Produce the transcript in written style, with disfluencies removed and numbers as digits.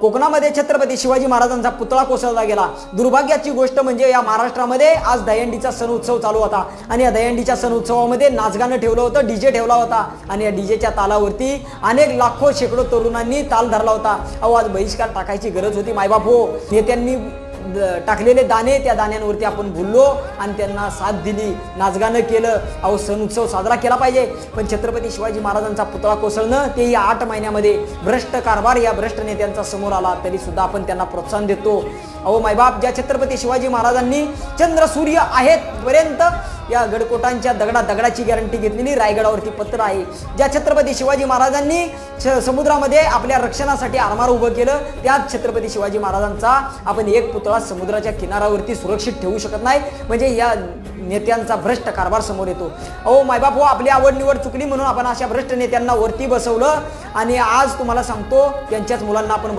कोकणामध्ये छत्रपती शिवाजी महाराजांचा पुतळा कोसळला गेला। दुर्भाग्याची गोष्ट म्हणजे या महाराष्ट्रामध्ये आज दहीहंडीचा सण उत्सव चालू होता आणि या दहीहंडीच्या सण उत्सवामध्ये नाचगाणं ठेवलं होतं, डीजे ठेवला होता आणि या डीजेच्या तालावरती अनेक लाखो शेकडो तरुणांनी ताल धरला होता। अहो आज बहिष्कार टाकायची गरज होती मायबाप हो। नेत्यांनी टाकलेले दाणे, त्या दाण्यांवरती आपण बोललो आणि त्यांना साथ दिली, नाचगाणं केलं। अहो सण उत्सव साजरा केला पाहिजे, पण छत्रपती शिवाजी महाराजांचा पुतळा कोसळणं तेही 8 महिन्यामध्ये भ्रष्ट कारभार या भ्रष्ट नेत्यांचा समोर आला, तरी सुद्धा आपण त्यांना प्रोत्साहन देतो। अहो मायबाप, ज्या छत्रपती शिवाजी महाराजांनी चंद्र सूर्य आहेत पर्यंत या गडकोटांच्या दगडाची गॅरंटी घेतलेली रायगडावरती पत्र आहे। ज्या छत्रपती शिवाजी महाराजांनी समुद्रामध्ये आपल्या रक्षणासाठी आरमार उभं केलं, त्याच छत्रपती शिवाजी महाराजांचा आपण एक पुतळा समुद्राच्या किनाऱ्यावरती सुरक्षित ठेवू शकत नाही, म्हणजे या नेत्यांचा भ्रष्ट कारभार समोर येतो। अहो मायबाप हो, आपली आवड निवड चुकली म्हणून आपण अशा भ्रष्ट नेत्यांना वरती बसवलं आणि आज तुम्हाला सांगतो त्यांच्याच मुलांना आपण